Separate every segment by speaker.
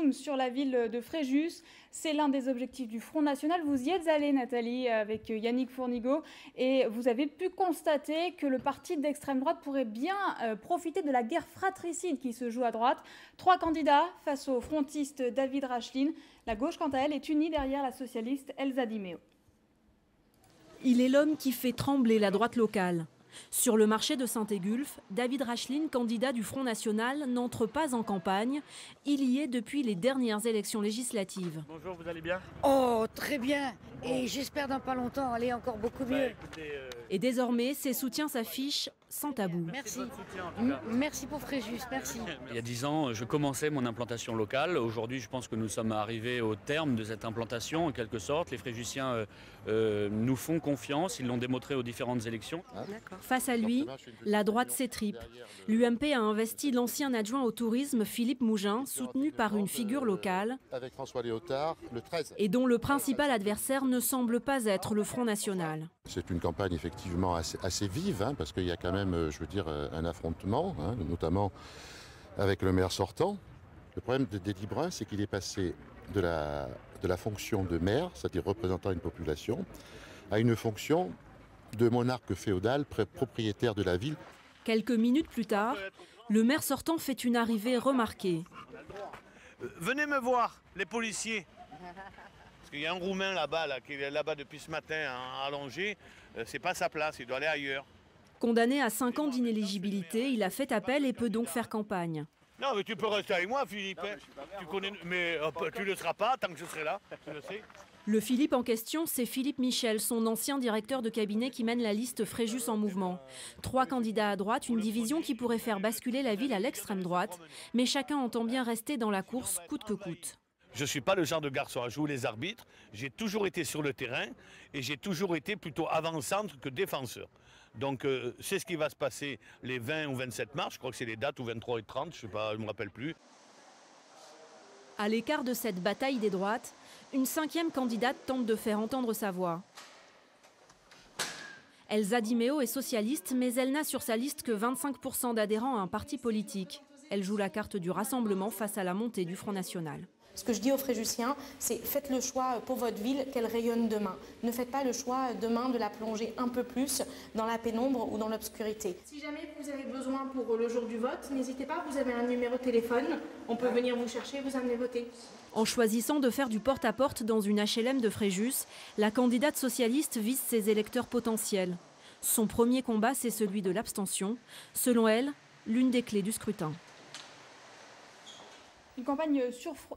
Speaker 1: zoom sur la ville de Fréjus. C'est l'un des objectifs du Front National. Vous y êtes allé, Nathalie, avec Yannick Fournigaud, et vous avez pu constater que le parti d'extrême droite pourrait bien profiter de la guerre fratricide qui se joue à droite. 3 candidats face au frontiste David Rachlin. La gauche, quant à elle, est unie derrière la socialiste Elsa Di Meo.
Speaker 2: Il est l'homme qui fait trembler la droite locale. Sur le marché de Saint-Égulphe, David Rachlin, candidat du Front National, n'entre pas en campagne. Il y est depuis les dernières élections législatives.
Speaker 3: Bonjour, vous allez bien?
Speaker 4: Oh, très bien. Et j'espère dans pas longtemps aller encore beaucoup mieux.
Speaker 2: Et désormais, ses soutiens s'affichent sans tabou.
Speaker 4: Merci. Merci pour Fréjus, merci.
Speaker 3: Il y a 10 ans, je commençais mon implantation locale. Aujourd'hui, je pense que nous sommes arrivés au terme de cette implantation, en quelque sorte. Les Fréjusiens nous font confiance, ils l'ont démontré aux différentes élections.
Speaker 2: Face à lui, la droite s'étripe. L'UMP a investi l'ancien adjoint au tourisme Philippe Mougin, soutenu par une figure locale,
Speaker 5: avec François Léotard, le 13.
Speaker 2: et dont le principal adversaire ne semble pas être le Front National.
Speaker 5: C'est une campagne effectivement assez vive, parce qu'il y a quand même, je veux dire, un affrontement, notamment avec le maire sortant. Le problème d'Eddie Brun, c'est qu'il est passé de la fonction de maire, c'est-à-dire représentant une population, à une fonction de monarque féodal, propriétaire de la ville.
Speaker 2: Quelques minutes plus tard, le maire sortant fait une arrivée remarquée.
Speaker 6: Venez me voir, les policiers. Parce qu'il y a un Roumain là-bas, qui est là-bas depuis ce matin, allongé. C'est pas sa place, il doit aller ailleurs.
Speaker 2: Condamné à 5 ans d'inéligibilité, il a fait appel et peut donc faire campagne.
Speaker 6: Non, mais tu peux rester avec moi, Philippe. Tu connais, mais tu ne le seras pas tant que je serai là, tu le sais.
Speaker 2: Le Philippe en question, c'est Philippe Michel, son ancien directeur de cabinet qui mène la liste Fréjus en mouvement. 3 candidats à droite, une division qui pourrait faire basculer la ville à l'extrême droite. Mais chacun entend bien rester dans la course coûte que coûte.
Speaker 6: Je ne suis pas le genre de garçon à jouer les arbitres. J'ai toujours été sur le terrain et j'ai toujours été plutôt avant-centre que défenseur. Donc c'est ce qui va se passer les 20 ou 27 mars. Je crois que c'est les dates, ou 23 et 30, je ne sais pas, je ne me rappelle plus.
Speaker 2: À l'écart de cette bataille des droites, une 5e candidate tente de faire entendre sa voix. Elsa Di Meo est socialiste, mais elle n'a sur sa liste que 25% d'adhérents à un parti politique. Elle joue la carte du rassemblement face à la montée du Front National.
Speaker 7: Ce que je dis aux Fréjusiens, c'est faites le choix pour votre ville qu'elle rayonne demain. Ne faites pas le choix demain de la plonger un peu plus dans la pénombre ou dans l'obscurité. Si jamais vous avez besoin pour le jour du vote, n'hésitez pas, vous avez un numéro de téléphone, on peut venir vous chercher, vous amener voter.
Speaker 2: En choisissant de faire du porte-à-porte dans une HLM de Fréjus, la candidate socialiste vise ses électeurs potentiels. Son premier combat, c'est celui de l'abstention. Selon elle, l'une des clés du scrutin.
Speaker 1: Une campagne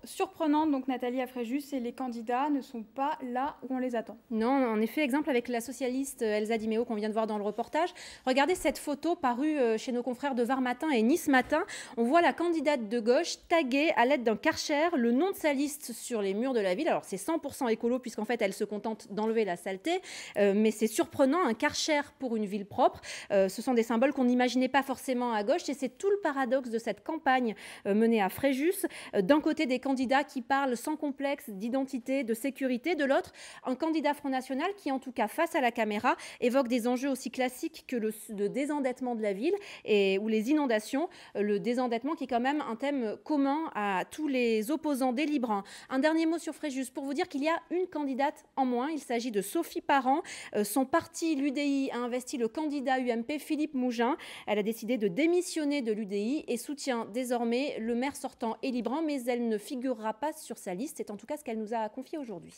Speaker 1: surprenante, donc Nathalie, à Fréjus, et les candidats ne sont pas là où on les attend.
Speaker 8: Non, en effet, exemple avec la socialiste Elsa Di Meo qu'on vient de voir dans le reportage. Regardez cette photo parue chez nos confrères de Var Matin et Nice Matin. On voit la candidate de gauche taguée à l'aide d'un Karcher le nom de sa liste sur les murs de la ville. Alors c'est 100% écolo puisqu'en fait elle se contente d'enlever la saleté, mais c'est surprenant, un Karcher pour une ville propre. Ce sont des symboles qu'on n'imaginait pas forcément à gauche et c'est tout le paradoxe de cette campagne menée à Fréjus. D'un côté, des candidats qui parlent sans complexe d'identité, de sécurité. De l'autre, un candidat Front National qui, en tout cas face à la caméra, évoque des enjeux aussi classiques que le désendettement de la ville ou les inondations. Le désendettement qui est quand même un thème commun à tous les opposants délibérants. Un dernier mot sur Fréjus pour vous dire qu'il y a une candidate en moins. Il s'agit de Sophie Parent. Son parti, l'UDI, a investi le candidat UMP Philippe Mougin. Elle a décidé de démissionner de l'UDI et soutient désormais le maire sortant Élie Brun, mais elle ne figurera pas sur sa liste. C'est en tout cas ce qu'elle nous a confié aujourd'hui.